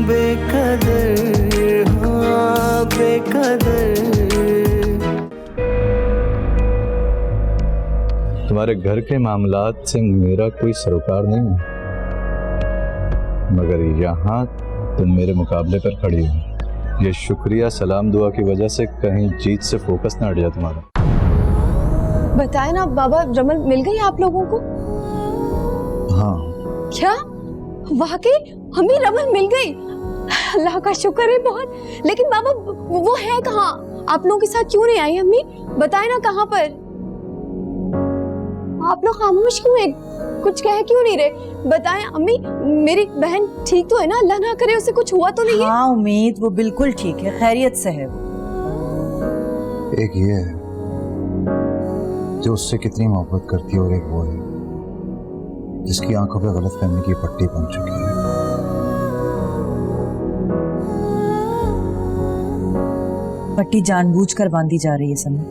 बेकदर, हाँ बेकदर। तुम्हारे घर के मामलात से मेरा कोई सरोकार नहीं है, मगर यहाँ तुम मेरे मुकाबले पर खड़ी हो। ये शुक्रिया सलाम दुआ की वजह से कहीं जीत से फोकस ना हट जाए तुम्हारा। बताए ना बाबा, रमल मिल गई आप लोगों को? हाँ। क्या वाकई हमें रमल मिल गई? अल्लाह का शुक्र है बहुत। लेकिन बाबा वो है कहाँ? आप लोगों के साथ क्यों नहीं आई अम्मी? बताए ना कहाँ पर? आप लोग खामोश क्यों हैं? कुछ कह क्यों नहीं रहे? बताएं अम्मी, मेरी बहन ठीक तो है ना? अल्लाह ना करे उसे कुछ हुआ तो नहीं है? हाँ उम्मीद, वो बिल्कुल ठीक है, खैरियत से है। एक ये है जो उससे कितनी मोहब्बत करती है, और एक वो है जिसकी आंखों पे गलतफहमी की पट्टी बन चुकी है। पट्टी जानबूझकर बांधी जा रही है समीत,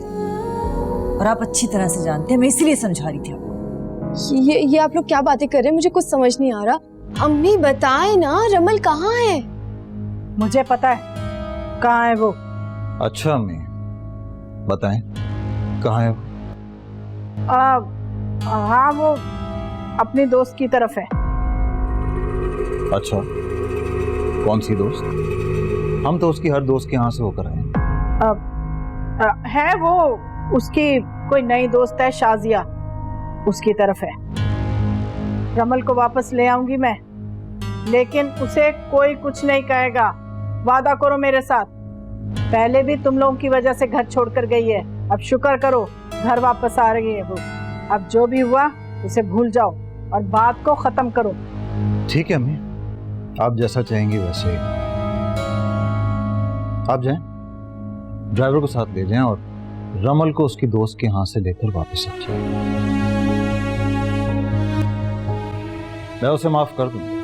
और आप अच्छी तरह से जानते हैं, मैं इसीलिए समझा रही थी आपको। ये आप लोग क्या बातें कर रहे हैं? मुझे कुछ समझ नहीं आ रहा। अम्मी बताएं ना, रमल कहाँ है? मुझे पता है कहाँ है वो। अच्छा अम्मी बताएं कहाँ है वो? हाँ वो अपनी दोस्त की तरफ है। अच्छा कौन सी दोस्त? हम तो उसकी हर दोस्त के यहाँ से होकर आए। है वो, उसकी कोई नई दोस्त है शाजिया, उसकी तरफ है। रमल को वापस ले आऊंगी मैं, लेकिन उसे कोई कुछ नहीं कहेगा। वादा करो मेरे साथ। पहले भी तुम लोगों की वजह से घर छोड़कर गई है, अब शुक्र करो घर वापस आ रही है वो। अब जो भी हुआ उसे भूल जाओ और बात को खत्म करो। ठीक है अम्मी, आप जैसा चाहेंगी वैसे ही। आप जाएं, ड्राइवर को साथ ले जाएं और रमल को उसकी दोस्त के हाथ से लेकर वापस आ जाएं। मैं उसे माफ कर दूंगा।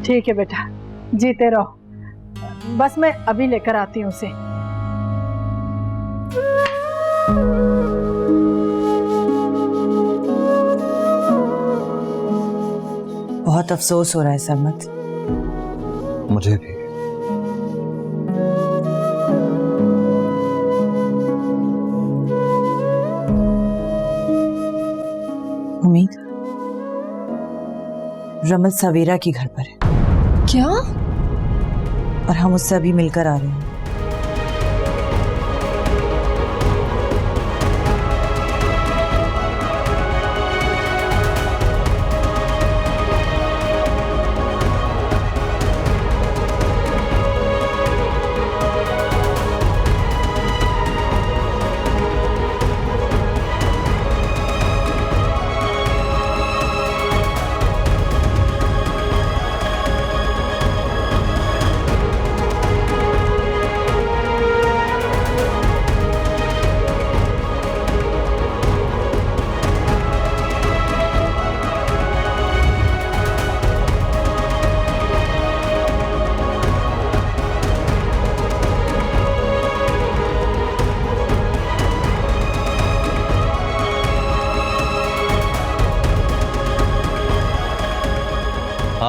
ठीक है बेटा, जीते रहो। बस मैं अभी लेकर आती हूँ उसे। बहुत अफसोस हो रहा है सरमत। मुझे भी। उम्मीद, रमल सवेरा की घर पर है। क्या? और हम उससे अभी मिलकर आ रहे हैं।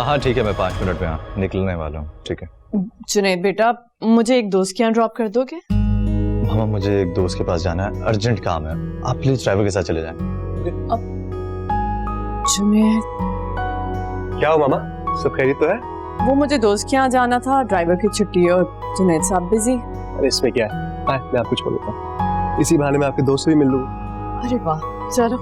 हाँ ठीक है, मैं 5 मिनट में निकलने वाला हूँ। ठीक है जुनैद बेटा, मुझे एक दोस्त के यहाँ ड्रॉप कर दोगे? मामा मुझे एक दोस्त के पास जाना है, अर्जेंट काम है। आप प्लीज ड्राइवर के साथ चले जाएं। जुनैद, क्या हो मामा, सब खैरियत तो है? वो मुझे दोस्त के यहाँ जाना था, ड्राइवर की छुट्टी और जुनैद साहब बिजी। अरे इसमें क्या है, आए मैं आपको छोड़ देता हूँ, इसी बहाने में आपके दोस्त से भी मिल लूँ। अरे वाह, चलो।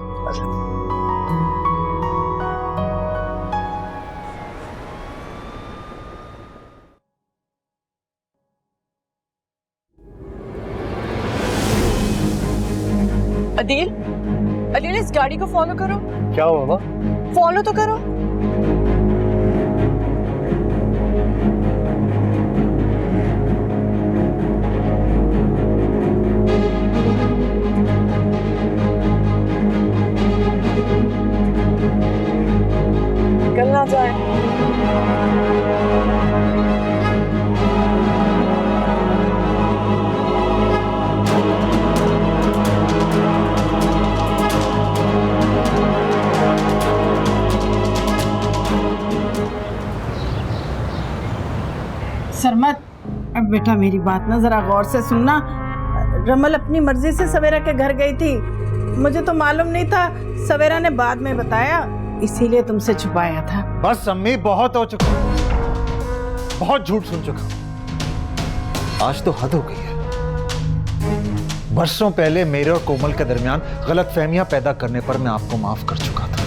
अदील, अदील इस गाड़ी को फॉलो करो। क्या हो मामा? फॉलो तो करो। निकल ना जाए। सरमत, अब बेटा मेरी बात ना जरा गौर से सुनना। रमल अपनी मर्जी से सवेरा के घर गई थी, मुझे तो मालूम नहीं था, सवेरा ने बाद में बताया, इसीलिए तुमसे छुपाया था। बस अम्मी, बहुत हो चुका, बहुत झूठ सुन चुका। आज तो हद हो गई है। बरसों पहले मेरे और कोमल के दरमियान गलतफहमियां पैदा करने पर मैं आपको माफ कर चुका था,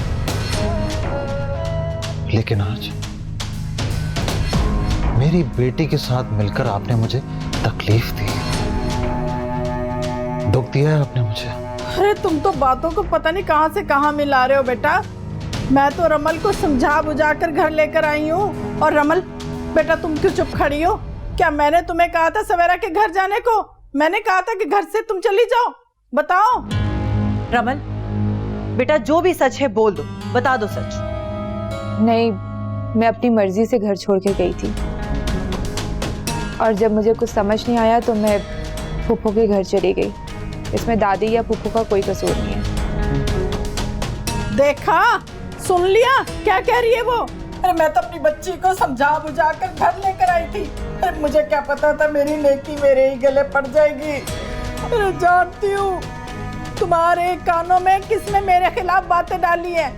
लेकिन आज मेरी बेटी के साथ मिलकर आपने मुझे तकलीफ दी, दुख दिया है आपने मुझे। अरे तुम तो बातों को पता नहीं कहां से कहां मिला रहे हो बेटा। मैं तो रमल को समझा बुझा कर घर लेकर आई हूँ। और रमल बेटा, तुम क्यों चुप खड़ी हो? क्या मैंने तुम्हें कहा था सवेरा के घर जाने को? मैंने कहा था कि घर से तुम चली जाओ? बताओ। रमल बेटा, जो भी सच है बोल दो, बता दो सच। नहीं, मैं अपनी मर्जी से घर छोड़ के गई थी, और जब मुझे कुछ समझ नहीं आया तो मैं फूफो के घर चली गई। इसमें दादी या फूफो का कोई कसूर नहीं है। देखा, सुन लिया क्या कह रही है वो? अरे मैं तो अपनी बच्ची को समझा बुझा कर घर लेकर आई थी। अरे मुझे क्या पता था मेरी नेकी मेरे ही गले पड़ जाएगी। अरे जानती हूँ तुम्हारे कानों में किसने मेरे खिलाफ बातें डाली हैं।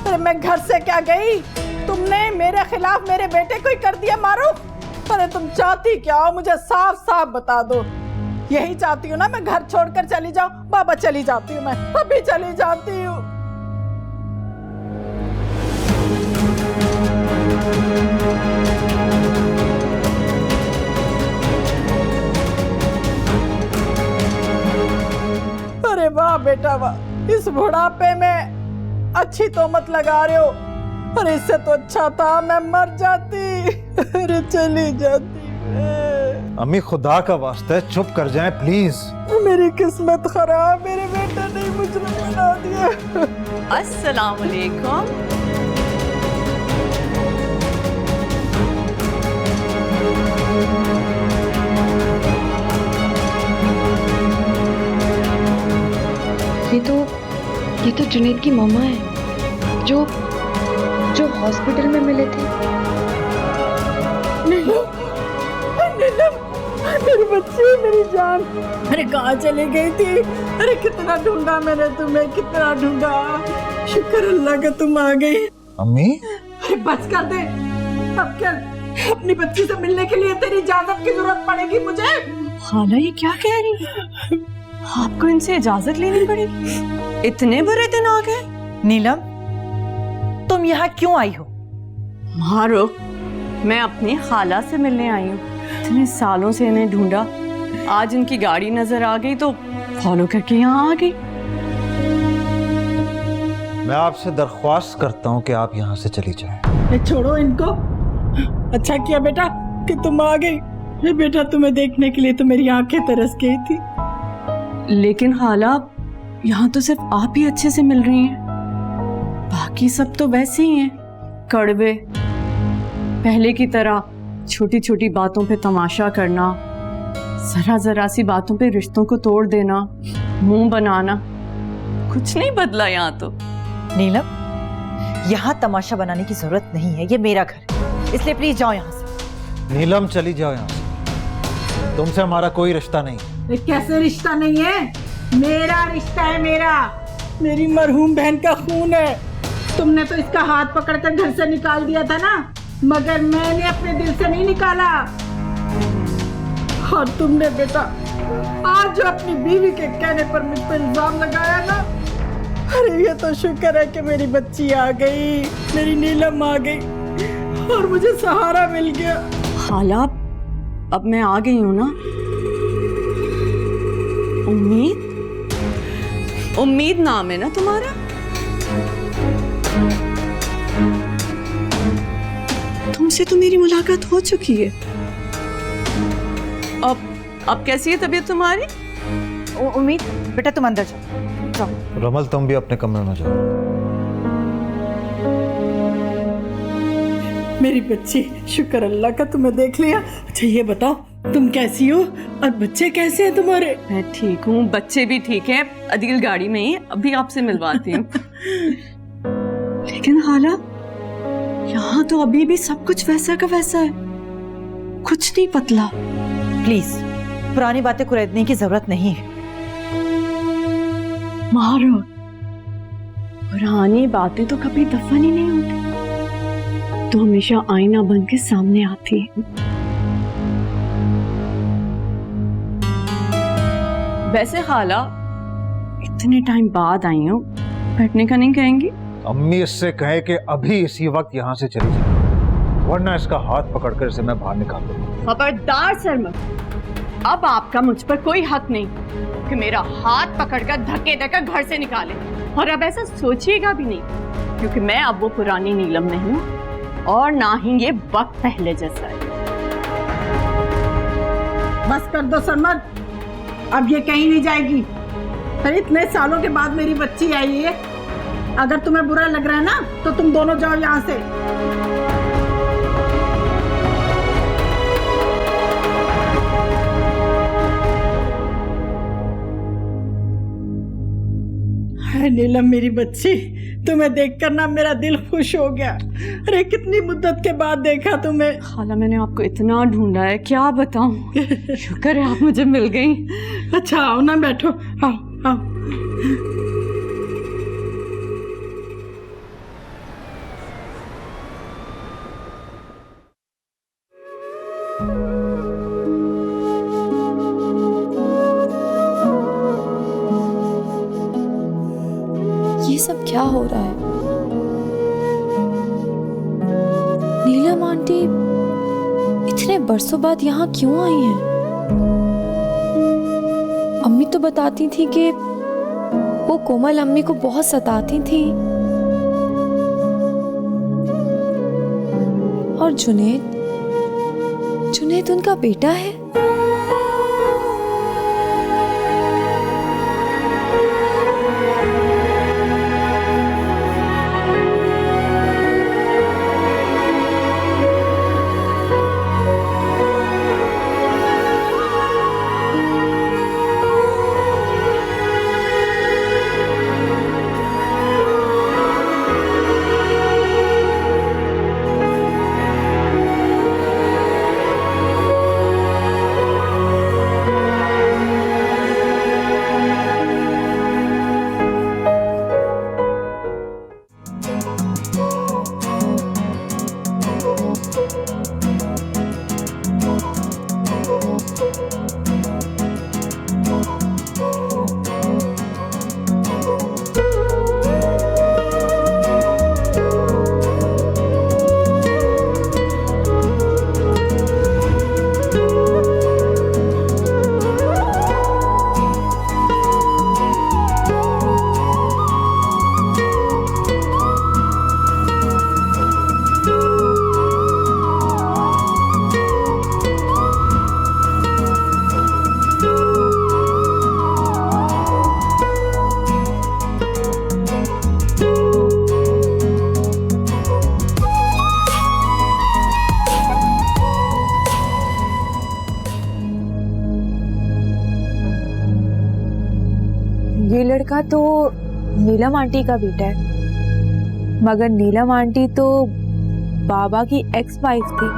अरे मैं घर से क्या गई, तुमने मेरे खिलाफ मेरे बेटे को ही कर दिया मारूफ। अरे तुम चाहती क्या हो, मुझे साफ साफ बता दो। यही चाहती हूँ ना मैं घर छोड़कर चली जाऊं? बाबा चली जाती हूँ, मैं अभी चली जाती हूँ। अरे वाह बेटा वाह, इस बुढ़ापे में अच्छी तोहमत लगा रहे हो। अरे इससे तो अच्छा था मैं मर जाती। अरे चली जाती। अम्मी, खुदा का वास्ता है चुप कर जाएं प्लीज। मेरी किस्मत खराब, मेरे बेटे ने मुझे बना दिया। अस्सलाम वालेकुम। ये तो जुनैद की मम्मा है, जो हॉस्पिटल में मिले थे। मेरी बच्ची, मेरी जान, अरे कहाँ चली गई थी? अरे कितना ढूंढा मैंने तुम्हें, कितना ढूंढा। शुक्र अल्लाह का तुम आ गई। अम्मी, अरे बस कर दे। अब क्या अपनी बच्ची से मिलने के लिए तेरी इजाजत की जरूरत पड़ेगी मुझे? खाला ये क्या कह रही है? आपको इनसे इजाजत लेनी पड़ी? इतने बुरे दिन आ गए? नीलम, तुम यहाँ क्यों आई हो? मारो, मैं अपनी खाला से मिलने आई हूँ। इतने सालों से इन्हें ढूंढा, आज इनकी गाड़ी नजर आ गई तो फॉलो करके यहाँ आ गई। मैं आपसे दरख्वास्त करता हूँ कि आप यहाँ से चली जाएं। छोड़ो इनको। अच्छा किया बेटा कि तुम आ गई। ये बेटा, तुम्हें देखने के लिए तो मेरी आंखें तरस गई थी। लेकिन खाला, यहाँ तो सिर्फ आप ही अच्छे से मिल रही हैं, बाकी सब तो वैसे ही हैं, कड़वे। पहले की तरह छोटी छोटी बातों पे तमाशा करना, जरा जरा सी बातों पे रिश्तों को तोड़ देना, मुंह बनाना, कुछ नहीं बदला यहाँ तो। नीलम, यहाँ तमाशा बनाने की जरूरत नहीं है, ये मेरा घर है, इसलिए प्लीज जाओ यहाँ से। नीलम, चली जाओ यहाँ से, तुमसे हमारा कोई रिश्ता नहीं है। कैसे रिश्ता नहीं है? मेरा रिश्ता है, मेरा। मेरी मरहूम बहन का खून है। तुमने तो इसका हाथ पकड़कर घर से निकाल दिया था ना, मगर मैंने अपने दिल से नहीं निकाला। और तुमने बेटा आज जो अपनी बीवी के कहने पर मुझ पर इल्जाम लगाया ना, अरे ये तो शुक्र है कि मेरी बच्ची आ गई, मेरी नीलम आ गई और मुझे सहारा मिल गया। खाला, अब मैं आ गई हूँ ना। उम्मीद नाम है ना तुम्हारा? तुमसे तो मेरी मुलाकात हो चुकी है। अब कैसी है तबीयत तुम्हारी? उम्मीद बेटा, तुम अंदर जाओ। रमल, तुम भी अपने कमरे में जाओ। मेरी बच्ची, शुक्र अल्लाह का तुम्हें देख लिया। अच्छा ये बताओ, तुम कैसी हो और बच्चे कैसे हैं तुम्हारे? मैं ठीक हूँ, बच्चे भी ठीक हैं। अदील गाड़ी में ही, अभी आपसे मिलवाती हूँ। लेकिन खाला, यहाँ तो अभी भी सब कुछ वैसा का वैसा है, कुछ नहीं बदला। प्लीज पुरानी बातें कुरेदने की जरूरत नहीं है। मारो, पुरानी बातें तो कभी दफन ही नहीं होती, तो हमेशा आईना बन के सामने आती है। वैसे खाला इतने टाइम बाद आई हो, बैठने का नहीं कहेंगी? अम्मी इससे कहे कि अभी इसी वक्त यहाँ से चली जाए, वरना इसका हाथ पकड़कर इसे मैं बाहर निकाल दूंगा। खबरदार सरमद, अब आपका मुझ पर कोई हक नहीं कि मेरा हाथ पकड़कर धक्के देकर घर से निकाले। और अब ऐसा सोचिएगा भी नहीं, क्योंकि मैं अब वो पुरानी नीलम नहीं हूँ और ना ही ये वक्त पहले जैसा है। बस कर दो सरमद, अब ये कहीं नहीं जाएगी। फिर इतने सालों के बाद मेरी बच्ची आई है, अगर तुम्हें बुरा लग रहा है ना तो तुम दोनों जाओ यहाँ से। हाय नीलम मेरी बच्ची, तुम्हें देखकर ना मेरा दिल खुश हो गया। अरे कितनी मुद्दत के बाद देखा तुम्हें। खाला मैंने आपको इतना ढूंढा है, क्या बताऊं। शुक्र है आप मुझे मिल गई। अच्छा आओ ना, बैठो, आओ आओ। ये सब क्या हो रहा है? नीलम आंटी इतने बरसों बाद यहाँ क्यों आई हैं? अम्मी तो बताती थी कि वो कोमल अम्मी को बहुत सताती थी। और जुनैद उनका बेटा है। ये लड़का तो नीलम आंटी का बेटा है, मगर नीलम आंटी तो बाबा की एक्स वाइफ थी।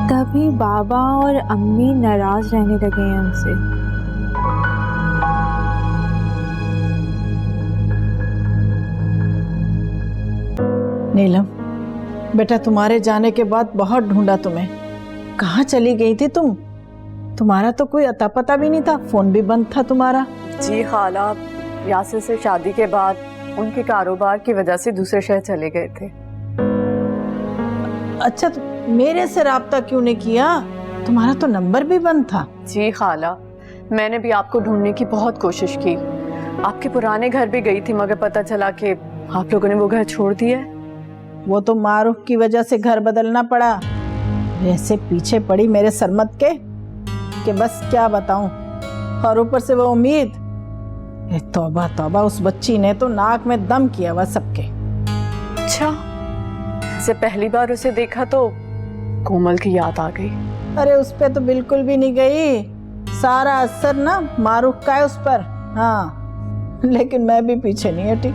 तभी बाबा और अम्मी नाराज रहने लगे हैं उनसे। नीलम बेटा, तुम्हारे जाने के बाद बहुत ढूंढा तुम्हें। कहाँ चली गई थी तुम? तुम्हारा तो कोई अता पता भी नहीं था, फोन भी बंद था तुम्हारा। जी खाला, यासिर से शादी के बाद उनके कारोबार की वजह से दूसरे शहर चले गए थे। अच्छा, तो मेरे से राब्ता क्यों नहीं किया? तुम्हारा तो नंबर भी बंद था। जी खाला, मैंने भी आपको ढूंढने की बहुत कोशिश की। आपके पुराने घर भी गई थी, मगर पता चला कि आप लोगों ने वो घर छोड़ दिया है। वो तो मारूफ की वजह से घर बदलना पड़ा। ऐसे पीछे पड़ी मेरे सरमत के कि बस क्या बताऊं। और ऊपर से वो उम्मीद, तौबा तौबा, उस बच्ची ने तो नाक में दम किया हुआ सबके। अच्छा, से पहली बार उसे देखा तो कोमल की याद आ गई। अरे उस पे तो बिल्कुल भी नहीं गई, सारा असर ना मारूफ का है उस पर। हाँ, लेकिन मैं भी पीछे नहीं हटी।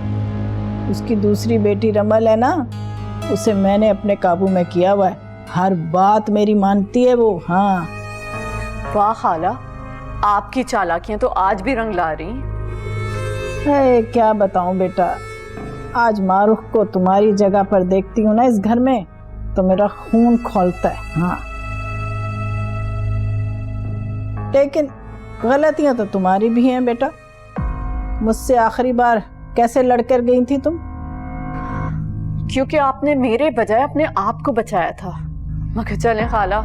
उसकी दूसरी बेटी रमल है ना, उसे मैंने अपने काबू में किया हुआ है। हर बात मेरी मानती है वो। हाँ वाह खाला, आपकी चालाकियां तो आज भी रंग ला रही हैं। है, क्या बताऊं बेटा, आज मारूफ को तुम्हारी जगह पर देखती हूँ ना इस घर में तो मेरा खून खौलता है। हाँ, लेकिन गलतियां तो तुम्हारी भी हैं बेटा। मुझसे आखिरी बार कैसे लड़कर गई थी तुम? क्योंकि आपने मेरे बजाय अपने आप को बचाया था। मगर चले खाला,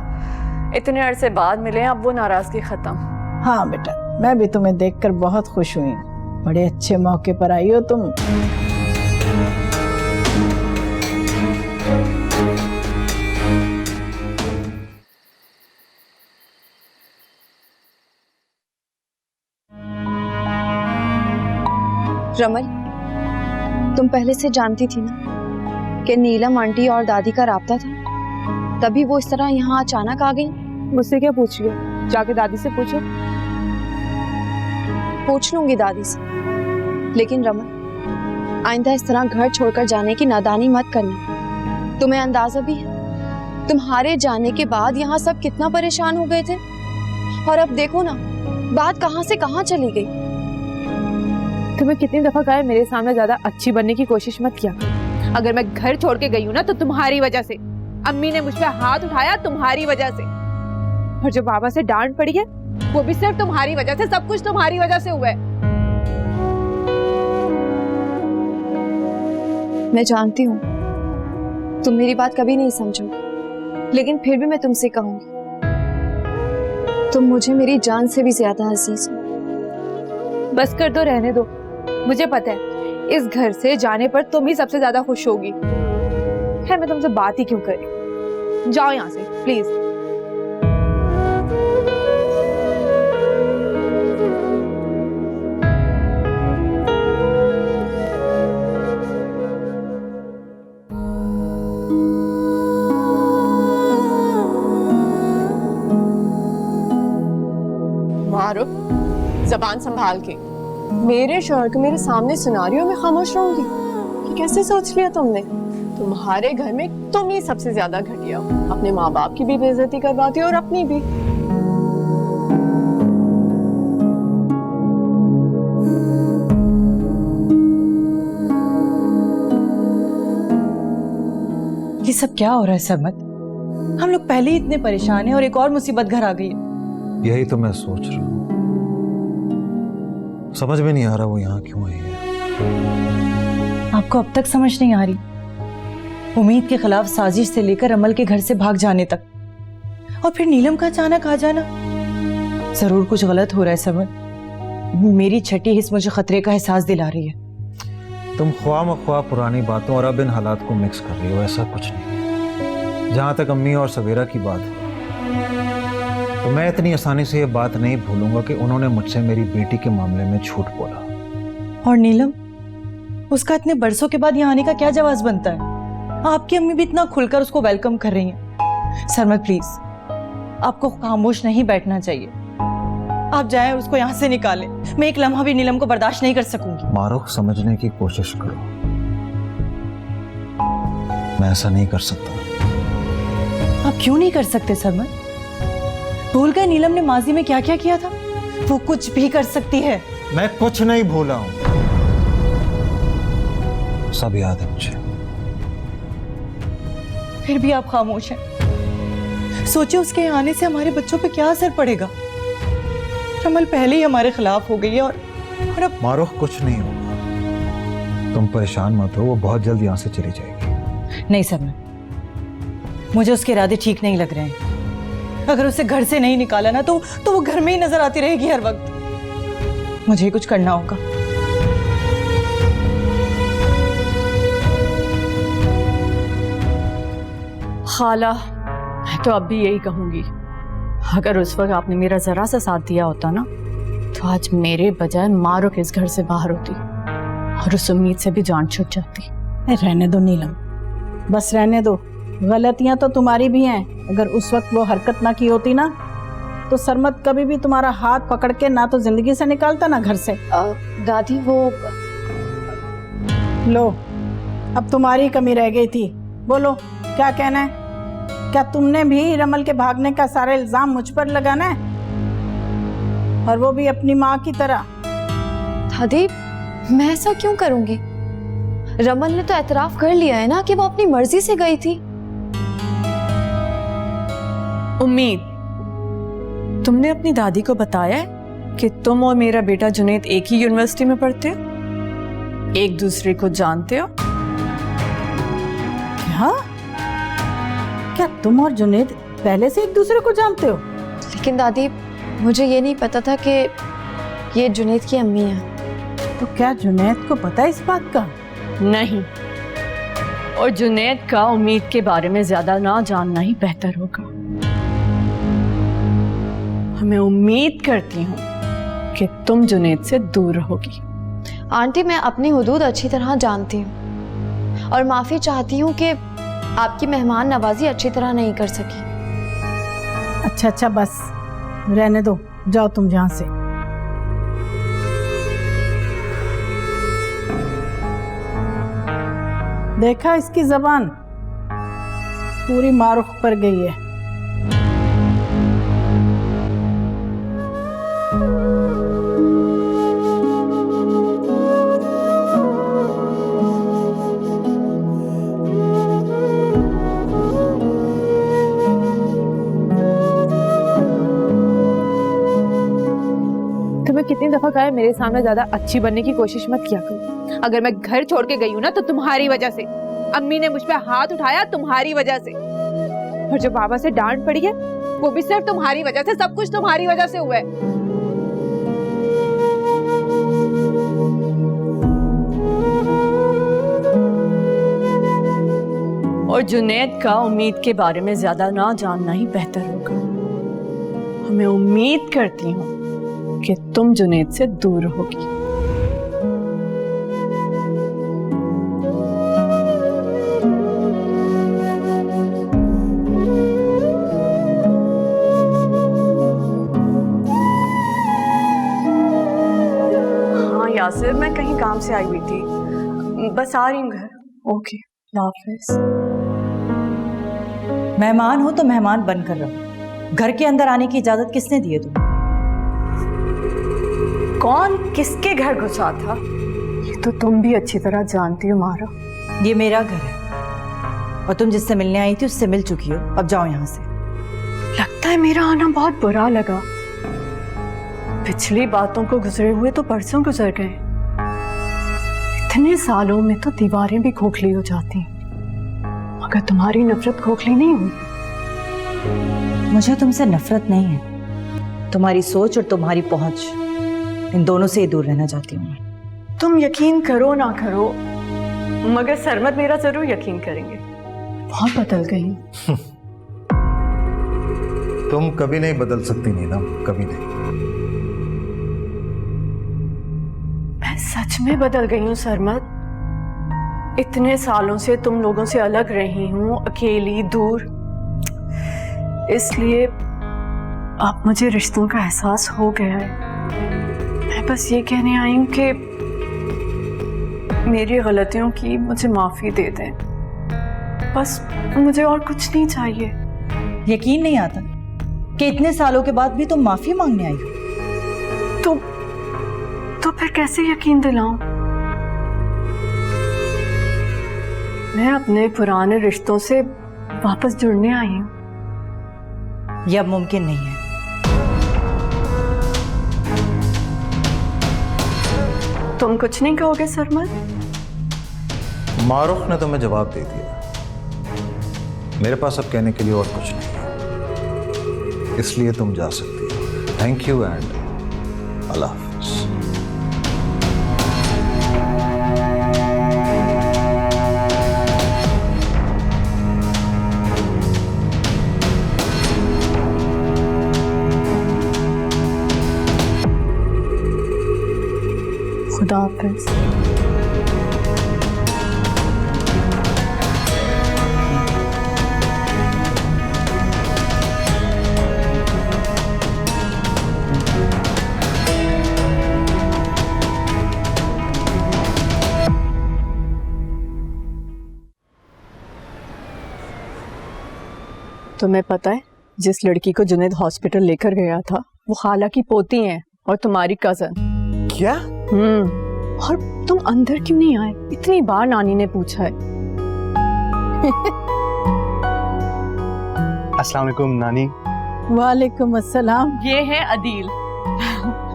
इतने अरसे बाद मिले, अब वो नाराजगी खत्म। हाँ बेटा, मैं भी तुम्हें देखकर बहुत खुश हुई। बड़े अच्छे मौके पर आई हो तुम। रमल, तुम पहले से जानती थी ना कि नीलम आंटी और दादी का राब्ता था, तभी वो इस तरह यहाँ अचानक आ गई। मुझसे क्या पूछ रही हो? जाके दादी से पूछो। पूछ लूंगी दादी से, लेकिन रमल, आइंदा इस तरह घर छोड़कर जाने की नादानी मत करना। तुम्हें अंदाजा भी है तुम्हारे जाने के बाद यहाँ सब कितना परेशान हो गए थे, और अब देखो ना बात कहाँ से कहाँ चली गई। तुम्हें कितनी दफा कहा है मेरे सामने ज्यादा अच्छी बनने की कोशिश मत किया। अगर मैं घर छोड़ के गई हूँ ना तो तुम्हारी वजह से। अम्मी ने मुझ पे हाथ उठाया तुम्हारी वजह से, और जो बाबा से डांट पड़ी है वो भी सिर्फ तुम्हारी वजह से। सब कुछ तुम्हारी वजह से हुआ है। मैं जानती हूँ तुम मेरी बात कभी नहीं समझोगे, लेकिन फिर भी मैं तुमसे कहूंगी, तुम मुझे मेरी जान से भी ज्यादा अजीज हो। बस कर दो, रहने दो। मुझे पता है इस घर से जाने पर तुम ही सबसे ज्यादा खुश होगी। खैर, मैं तुमसे बात ही क्यों करी। जाओ यहाँ से प्लीज। मारो, जबान संभाल के। मेरे शौहर को मेरे सामने सिनारियों में खामोश रहूंगी? ये कैसे सोच लिया तुमने? तुम्हारे घर में तुम ही सबसे ज्यादा घटिया हो। अपने माँ बाप की भी बेइज्जती करवाती हो और अपनी भी। ये सब क्या हो रहा है सरमत? हम लोग पहले ही इतने परेशान हैं और एक और मुसीबत घर आ गई है। यही तो मैं सोच रहा हूँ, समझ में नहीं आ रहा वो यहाँ क्यों आई है। आपको अब तक समझ नहीं आ रही? उम्मीद के खिलाफ साजिश से लेकर अमल के घर से भाग जाने तक, और फिर नीलम का अचानक आ जाना। जरूर कुछ गलत हो रहा है समझ। मेरी छठी हिस्स मुझे खतरे का एहसास दिला रही है। तुम ख्वाह पुरानी बातों और अब इन हालात को मिक्स कर रही हो। ऐसा कुछ नहीं। जहां तक अम्मी और सवेरा की बात है तो मैं इतनी आसानी से ये बात नहीं भूलूंगा कि उन्होंने मुझसे मेरी बेटी के मामले में झूठ बोला। और नीलम, उसका इतने बरसों के बाद यहाँ आने का क्या जवाब बनता है? आपकी अम्मी भी इतना खुलकर उसको वेलकम कर रही हैं। सरमत प्लीज, आपको खामोश नहीं बैठना चाहिए। आप जाएं और उसको यहाँ से निकालें। मैं एक लम्हा भी नीलम को बर्दाश्त नहीं कर सकूंगी। मारूख, समझने की कोशिश करो। मैं ऐसा नहीं कर सकता। आप क्यों नहीं कर सकते सरमत? भूल गए नीलम ने माजी में क्या क्या किया था? वो कुछ भी कर सकती है। मैं कुछ नहीं भूला हूं, सब याद है मुझे। फिर भी आप खामोश हैं। सोचिए उसके यहाँ आने से हमारे बच्चों पे क्या असर पड़ेगा। रमल पहले ही हमारे खिलाफ हो गई है और अब मारूख, कुछ नहीं होगा। तुम परेशान मत हो, वो बहुत जल्द यहाँ से चली जाएगी। नहीं सरमत, मुझे उसके इरादे ठीक नहीं लग रहे हैं। अगर उसे घर से नहीं निकाला ना तो वो घर में ही नजर आती रहेगी हर वक्त। मुझे कुछ करना होगा। खाला, मैं तो अब भी यही कहूंगी, अगर उस वक्त आपने मेरा जरा सा साथ दिया होता ना तो आज मेरे बजाय मारूख इस घर से बाहर होती और उस उम्मीद से भी जान छूट जाती। रहने दो नीलम, बस रहने दो। गलतियां तो तुम्हारी भी हैं। अगर उस वक्त वो हरकत ना की होती ना तो सरमत कभी भी तुम्हारा हाथ पकड़ के ना तो जिंदगी से निकालता ना घर से। दादी, वो लो, अब तुम्हारी कमी रह गई थी। बोलो क्या कहना है? क्या तुमने भी रमल के भागने का सारा इल्जाम मुझ पर लगाना है, और वो भी अपनी माँ की तरह? दादी, मैं ऐसा क्यों करूंगी? रमल ने तो एतराफ कर लिया है ना कि वो अपनी मर्जी से गई थी। उम्मीद, तुमने अपनी दादी को बताया है कि तुम और मेरा बेटा जुनैद एक ही यूनिवर्सिटी में पढ़ते हो, एक दूसरे को जानते हो? क्या तुम और जुनैद पहले से एक दूसरे को जानते हो? लेकिन दादी, मुझे ये नहीं पता था कि ये जुनैद की अम्मी है। तो क्या जुनैद को पता है इस बात का? नहीं, और जुनैद का उम्मीद के बारे में ज्यादा ना जानना ही बेहतर होगा। मैं उम्मीद करती हूँ कि तुम जुनैद से दूर रहोगी। आंटी, मैं अपनी हुदूद अच्छी तरह जानती हूँ और माफी चाहती हूँ कि आपकी मेहमान नवाजी अच्छी तरह नहीं कर सकी। अच्छा बस रहने दो, जाओ तुम यहाँ से। देखा इसकी जबान पूरी मारुख पर गई है। तुम्हें कितनी दफा कहा है मेरे सामने ज्यादा अच्छी बनने की कोशिश मत किया करो। अगर मैं घर छोड़ के गई हूँ ना तो तुम्हारी वजह से। अम्मी ने मुझ पे हाथ उठाया तुम्हारी वजह से, और जो बाबा से डांट पड़ी है वो भी सिर्फ तुम्हारी वजह से। सब कुछ तुम्हारी वजह से हुआ है। और जुनैद का उम्मीद के बारे में ज्यादा ना जानना ही बेहतर होगा। मैं उम्मीद करती हूँ कि तुम जुनैद से दूर रहोगी। हाँ यासिर, मैं कहीं काम से आई हुई थी, बस आ रही हूँ घर। ओके, अल्लाह हाफिज़। मेहमान हो तो मेहमान बनकर रहो। घर के अंदर आने की इजाजत किसने दी है तुम्हें? कौन किसके घर घुसा था ये तो तुम भी अच्छी तरह जानती हो मारा। ये मेरा घर है और तुम जिससे मिलने आई थी उससे मिल चुकी हो। अब जाओ यहाँ से। लगता है मेरा आना बहुत बुरा लगा। पिछली बातों को गुजरे हुए तो परसों गुजर गए। इतने सालों में तो दीवारें भी खोखली हो जाती हैं, मगर तुम्हारी नफरत खोखली नहीं हुई। मुझे तुमसे नफरत नहीं है, तुम्हारी सोच और तुम्हारी पहुंच, इन दोनों से ही दूर रहना चाहती हूँ। तुम यकीन करो ना करो, मगर सरमद मेरा जरूर यकीन करेंगे। बहुत बदल गई हूं। तुम कभी नहीं बदल सकती नीलम, कभी नहीं। मैं सच में बदल गई हूँ सरमद। इतने सालों से तुम लोगों से अलग रही हूँ, अकेली, दूर, इसलिए अब मुझे रिश्तों का एहसास हो गया है। मैं बस ये कहने आई हूँ कि मेरी गलतियों की मुझे माफी दे दें, बस मुझे और कुछ नहीं चाहिए। यकीन नहीं आता कि इतने सालों के बाद भी तुम माफी मांगने आई हो। तो फिर कैसे यकीन दिलाऊं? मैं अपने पुराने रिश्तों से वापस जुड़ने आई हूं। यह अब मुमकिन नहीं है। तुम कुछ नहीं कहोगे सरमद? मारूफ ने तुम्हें जवाब दे दिया। मेरे पास अब कहने के लिए और कुछ नहीं है, इसलिए तुम जा सकती हो। थैंक यू एंड अल्लाह हाफिज़। खुदा हाफिज़। तुम्हें पता है जिस लड़की को जुनैद हॉस्पिटल लेकर गया था वो खाला की पोती है और तुम्हारी कजन। क्या? और तुम अंदर क्यों नहीं आए? इतनी बार नानी ने पूछा है। अस्सलाम वालेकुम नानी। वालेकुम अस्सलाम। ये है अदील।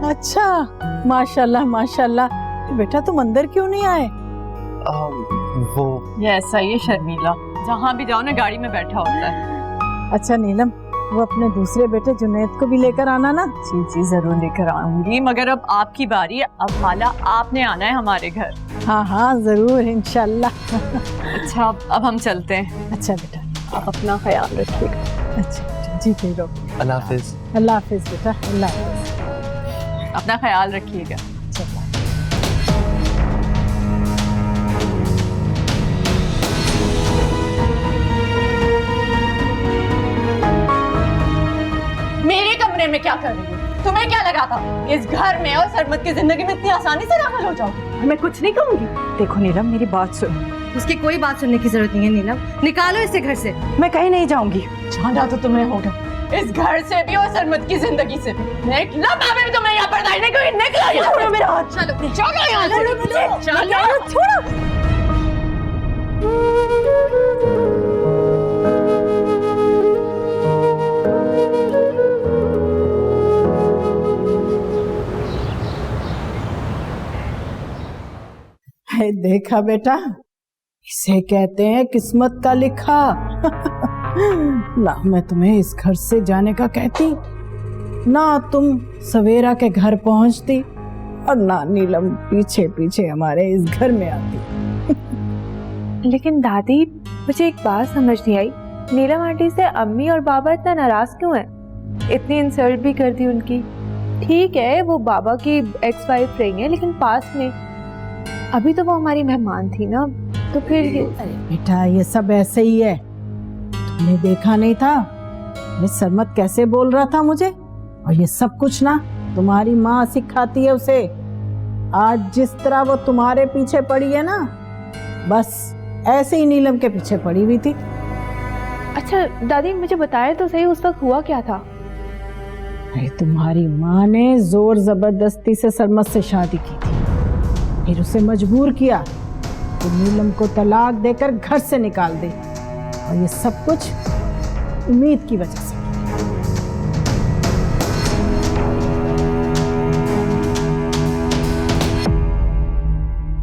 अच्छा, माशाल्लाह माशाल्लाह। बेटा तुम अंदर क्यों नहीं आए? वो ये ऐसा ही है शर्मीला, जहाँ भी जाओ ना गाड़ी में बैठा होता है। अच्छा नीलम, वो अपने दूसरे बेटे जुनैद को भी लेकर आना ना। जी जी जरूर लेकर आऊंगी, मगर अब आपकी बारी है। अब खाला आपने आना है हमारे घर। हाँ हाँ जरूर इंशाल्लाह। अच्छा अब हम चलते हैं। अच्छा बेटा, आप अपना ख्याल रखिएगा। अच्छा बेटा, जी फिर अल्लाह हाफिज। अल्लाह हाफिज बेटा, अल्लाह हाफिज। अपना ख्याल रखिएगा। मेरे कमरे में क्या कर रही हो? तुम्हें क्या लगा था इस घर में और सरमत की जिंदगी में इतनी आसानी से दाखिल हो जाओगे? मैं कुछ नहीं कहूंगी। देखो नीलम, मेरी बात सुनो। उसकी कोई बात सुनने की जरूरत नहीं है नीलम, निकालो इसे घर से। मैं कहीं नहीं जाऊंगी। जाना तो तुम्हें होगा, इस घर से भी और सरमत की जिंदगी से भी। एक लम्हा में भी तुम्हें यहाँ पर नहीं कोई। निकलो यहाँ। छोड़ो मेरा हाथ। चलो यहाँ से। चलो छोड़ो। देखा बेटा, इसे कहते हैं किस्मत का लिखा। ना मैं तुम्हें इस घर से जाने का कहती, ना तुम सवेरा के घर पहुंचती, और ना नीलम पीछे पीछे हमारे इस घर में आती। लेकिन दादी, मुझे एक बात समझ नहीं आई, नीलम आंटी से अम्मी और बाबा इतना नाराज क्यों हैं? इतनी इंसल्ट भी कर दी उनकी। ठीक है वो बाबा की एक्स वाइफ रही है, लेकिन पास में अभी तो वो हमारी मेहमान थी ना, तो फिर अरे बेटा ये सब ऐसे ही है। तुमने देखा नहीं था ये सरमत कैसे बोल रहा था मुझे? और ये सब कुछ ना तुम्हारी माँ सिखाती है उसे। आज जिस तरह वो तुम्हारे पीछे पड़ी है ना, बस ऐसे ही नीलम के पीछे पड़ी हुई थी। अच्छा दादी, मुझे बताया तो सही, उस वक्त हुआ क्या था? अरे तुम्हारी माँ ने जोर जबरदस्ती से सरमत से शादी की थी, फिर उसे मजबूर किया कि नीलम को तलाक देकर घर से निकाल दे, और ये सब कुछ उम्मीद की वजह से।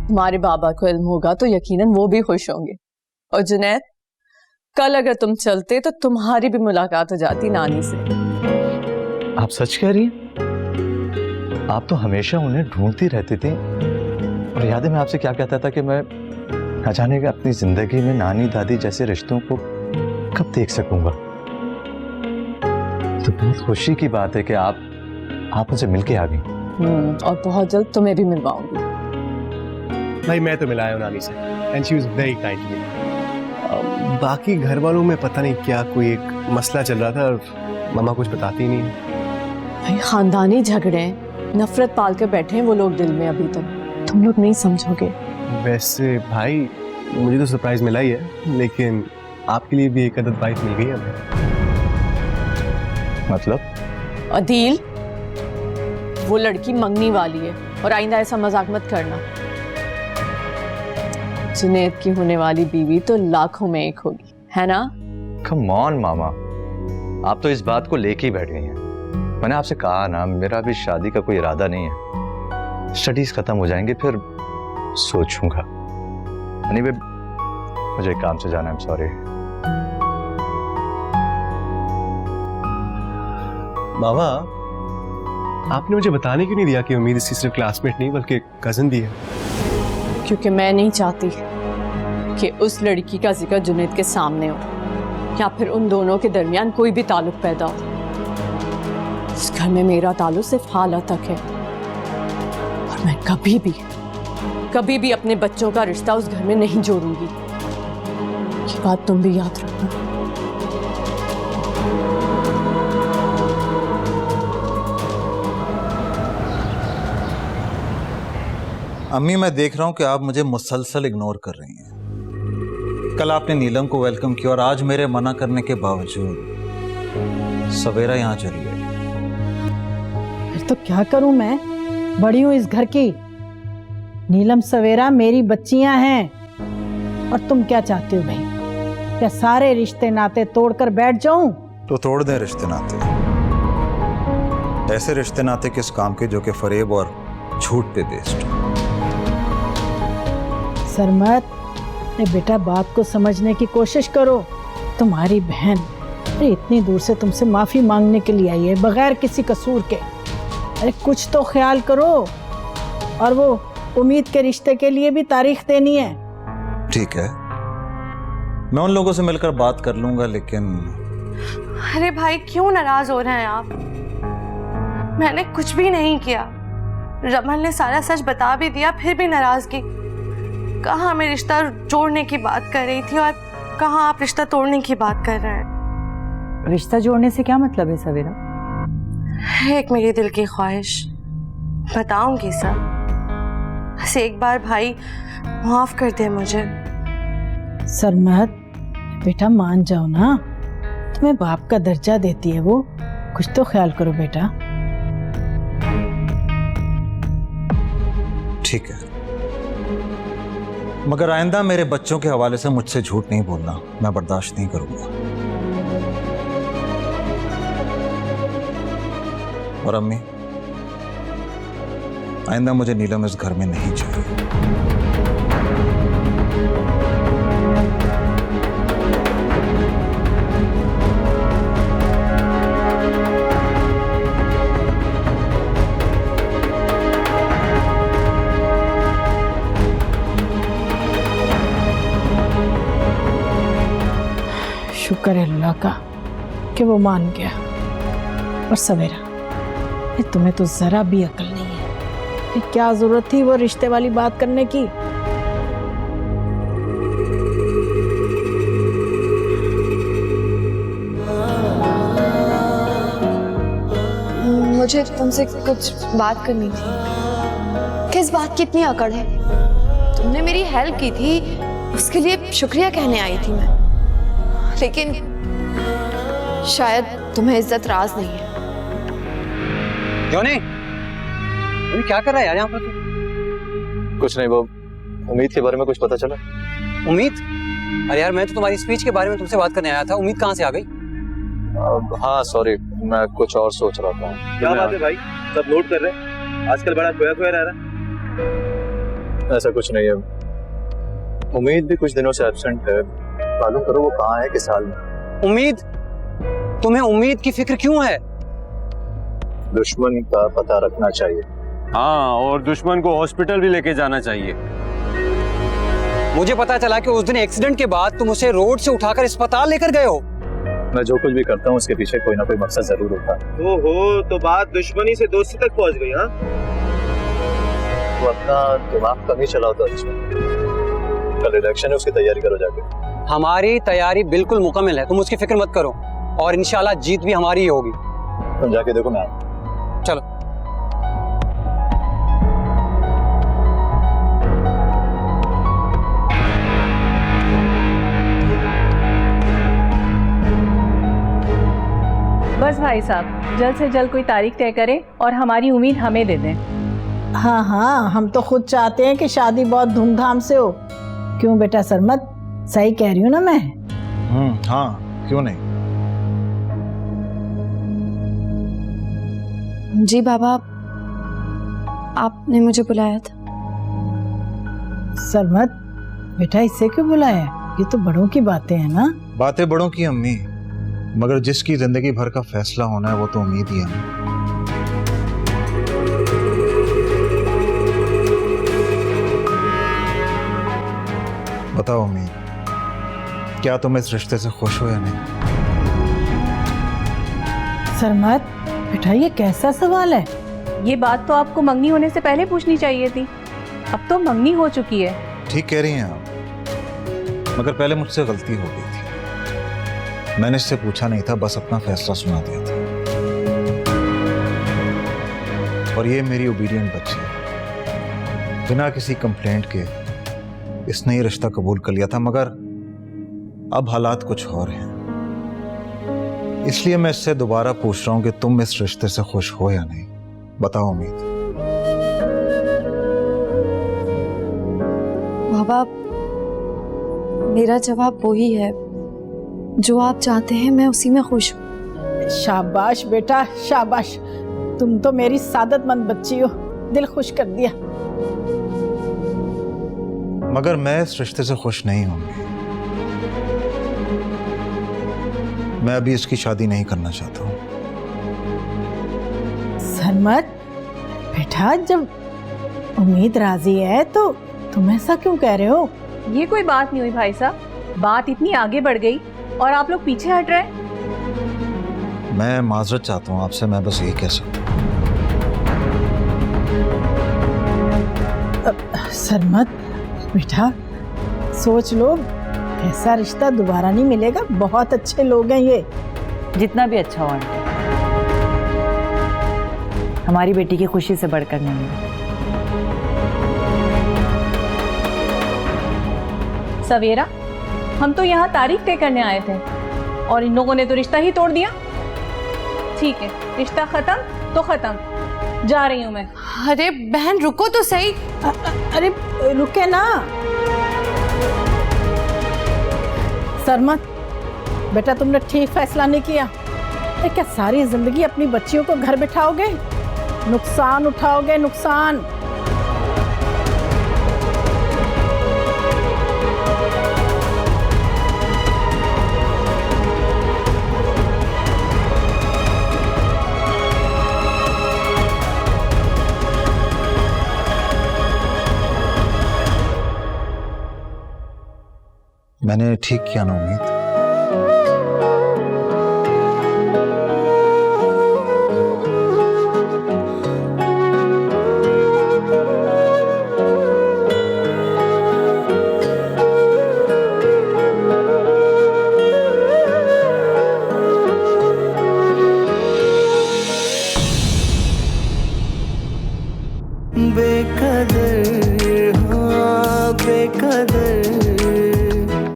तुम्हारे बाबा को इल्म होगा तो यकीनन वो भी खुश होंगे। और जुनैद, कल अगर तुम चलते तो तुम्हारी भी मुलाकात हो जाती नानी से। आप सच कह रही हैं? आप तो हमेशा उन्हें ढूंढती रहती थी। और याद है मैं आपसे क्या कहता था कि मैं न जाने का अपनी जिंदगी में नानी दादी जैसे रिश्तों को कब देख सकूंगा। तो बहुत खुशी की बात है कि आप मुझे मिलके आ गई। और बहुत जल्द तुम्हें भी मिलवाऊंगी। भाई मैं तो मिला हूँ नानी से, and she was very kind to me. बाकी घर वालों में पता नहीं क्या कोई एक मसला चल रहा था और मम्मा कुछ बताती ही नहीं। भाई खानदानी झगड़े, नफरत पाल कर बैठे हैं वो लोग दिल में अभी तक, तुम लोग नहीं समझोगे। वैसे भाई मुझे तो सरप्राइज मिला ही है, लेकिन आपके लिए भी एक अदद वाइफ मिल गई हमें। मतलब? अदील, वो लड़की मंगनी वाली है और आइंदा ऐसा मजाक मत करना। जुनैद की होने वाली बीवी तो लाखों में एक होगी, है ना? कम ऑन मामा, आप तो इस बात को लेके ही बैठ गई हैं। मैंने आपसे कहा ना, मेरा भी शादी का कोई इरादा नहीं है। स्टडीज खत्म हो जाएंगे फिर सोचूंगा। anyway, मुझे एक काम से जाना है, सॉरी। मामा, आपने मुझे बताने क्यों नहीं दिया कि उम्मीद इसकी सिर्फ क्लासमेट नहीं बल्कि कजन भी है? क्योंकि मैं नहीं चाहती कि उस लड़की का जिक्र जुनैद के सामने हो या फिर उन दोनों के दरमियान कोई भी ताल्लुक पैदा हो। इस घर में मेरा ताल्लुक सिर्फ हाला तक है, और मैं कभी भी अपने बच्चों का रिश्ता उस घर में नहीं जोड़ूंगी। ये बात तुम भी याद रखना। अम्मी, मैं देख रहा हूं कि आप मुझे मुसलसल इग्नोर कर रही हैं। कल आपने नीलम को वेलकम किया और आज मेरे मना करने के बावजूद सवेरा यहाँ चली गई। फिर तो क्या करूं मैं, बड़ी हूं इस घर की। नीलम सवेरा मेरी बच्चियां हैं। और तुम क्या चाहते हो भाई, क्या सारे रिश्ते नाते तोड़कर बैठ जाऊं? तो तोड़ दें रिश्ते नाते। ऐसे रिश्ते नाते किस काम के जो कि फरेब और झूठ पे बेस्ड। सरमत, अरे बेटा बात को समझने की कोशिश करो। तुम्हारी बहन अरे इतनी दूर से तुमसे माफी मांगने के लिए आई है बगैर किसी कसूर के। अरे कुछ तो ख्याल करो। और वो उम्मीद के रिश्ते के लिए भी तारीख देनी है। ठीक है, मैं उन लोगों से मिलकर बात कर लूंगा, लेकिन अरे भाई क्यों नाराज हो रहे हैं आप? मैंने कुछ भी नहीं किया। रमन ने सारा सच बता भी दिया, फिर भी नाराजगी। कहाँ मैं रिश्ता जोड़ने की बात कर रही थी और कहाँ आप रिश्ता तोड़ने की बात कर रहे हैं। रिश्ता जोड़ने से क्या मतलब है सवेरा? एक मेरी दिल की ख्वाहिश, बताऊंगी सब। बस एक बार भाई माफ कर दे मुझे। सरमत बेटा मान जाओ ना, तुम्हें बाप का दर्जा देती है वो, कुछ तो ख्याल करो बेटा। ठीक है, मगर आइंदा मेरे बच्चों के हवाले से मुझसे झूठ नहीं बोलना, मैं बर्दाश्त नहीं करूंगा। और अम्मी, आइंदा मुझे नीलम इस घर में नहीं चाहिए। शुक्र है अल्लाह का कि वो मान गया। और सवेरा, तुम्हें तो जरा भी अकल नहीं है कि क्या जरूरत थी वो रिश्ते वाली बात करने की। मुझे तुमसे कुछ बात करनी थी। किस बात की इतनी अकड़ है? तुमने मेरी हेल्प की थी, उसके लिए शुक्रिया कहने आई थी मैं। लेकिन शायद तुम्हें इज्जत राज नहीं है। क्यों नहीं? क्या कर रहा है यार यहाँ पर? कुछ नहीं, वो उम्मीद के बारे में कुछ पता चला? उम्मीद? अरे यार मैं तो तुम्हारी स्पीच के बारे में तुमसे बात करने आया था। उम्मीद कहाँ से आ गई? हाँ सॉरी, मैं कुछ और सोच रहा था। क्या बात है भाई, सब नोट कर रहे हैं? आजकल बड़ा खोया खोया रह रहा है। ऐसा कुछ नहीं है, उम्मीद भी कुछ दिनों से एब्सेंट है। मालूम करो वो कहाँ है, किस हाल में। उम्मीद? तुम्हें उम्मीद की फिक्र क्यों है? दुश्मन का पता रखना चाहिए। हाँ, और दुश्मन को हॉस्पिटल भी लेके जाना चाहिए। मुझे पता चला कि उस दिन एक्सीडेंट के बाद तुम उसे रोड से उठाकर अस्पताल लेकर गए हो। मैं जो कुछ भी करता हूँ उसके पीछे कोई ना कोई मकसद जरूर होता है। ओहो, तो बात दुश्मनी से दोस्ती तक पहुंच गई। हाँ, वो अपना दिमाग कम ही चला होता है। कल इलेक्शन है, उसकी तैयारी करो जाके। हमारी तैयारी बिल्कुल मुकम्मल है, तुम उसकी फिक्र मत करो। और इंशाल्लाह जीत भी हमारी ही होगी। तुम जाके देखो, मैं चलो। बस भाई साहब, जल्द से जल्द कोई तारीख तय करें और हमारी उम्मीद हमें दे दें। हाँ हाँ, हम तो खुद चाहते हैं कि शादी बहुत धूमधाम से हो। क्यों बेटा सरमत, सही कह रही हूँ ना मैं? हाँ, क्यों नहीं। जी बाबा, आपने मुझे बुलाया था। सरमत बेटा, इससे क्यों बुलाया? ये तो बड़ों की बातें हैं ना। बातें बड़ों की अम्मी, मगर जिसकी जिंदगी भर का फैसला होना है वो तो उम्मीद ही है। बताओ उम्मीद, क्या तुम इस रिश्ते से खुश हो या नहीं? सरमत बेटा, ये कैसा सवाल है? ये बात तो आपको मंगनी होने से पहले पूछनी चाहिए थी। अब तो मंगनी हो चुकी है। ठीक कह रही हैं आप, मगर पहले मुझसे गलती हो गई थी। मैंने इससे पूछा नहीं था, बस अपना फैसला सुना दिया था। और ये मेरी ओबीडियंट बच्ची है, बिना किसी कंप्लेंट के इसने ये रिश्ता कबूल कर लिया था। मगर अब हालात कुछ और हैं, इसलिए मैं इससे दोबारा पूछ रहा हूं कि तुम इस रिश्ते से खुश हो या नहीं। बताओ उम्मीद। बाबा, मेरा जवाब वही है, जो आप चाहते हैं मैं उसी में खुश हूँ। शाबाश बेटा शाबाश, तुम तो मेरी सादतमंद बच्ची हो, दिल खुश कर दिया। मगर मैं इस रिश्ते से खुश नहीं हूंगी। मैं अभी इसकी शादी नहीं करना चाहता हूँ। सरमत बेटा, जब उम्मीद राजी है तो तुम ऐसा क्यों कह रहे हो? ये कोई बात नहीं हुई भाई साहब, बात इतनी आगे बढ़ गई और आप लोग पीछे हट रहे हैं। मैं माजरत चाहता हूँ आपसे, मैं बस यही कह सकता हूँ। सरमत बेटा, सोच लो, ऐसा रिश्ता दोबारा नहीं मिलेगा। बहुत अच्छे लोग हैं ये। जितना भी अच्छा हो आंटी, हमारी बेटी की खुशी से बढ़कर नहीं है। सवेरा, हम तो यहाँ तारीख तय करने आए थे और इन लोगों ने तो रिश्ता ही तोड़ दिया। ठीक है, रिश्ता खत्म तो खत्म, जा रही हूँ मैं। अरे बहन रुको तो सही। अरे रुके ना। सरमत बेटा, तुमने ठीक फैसला नहीं किया। क्या सारी जिंदगी अपनी बच्चियों को घर बिठाओगे? नुकसान उठाओगे, नुकसान। मैंने ठीक किया ना उम्मीद? बेकदर, हाँ बेकदर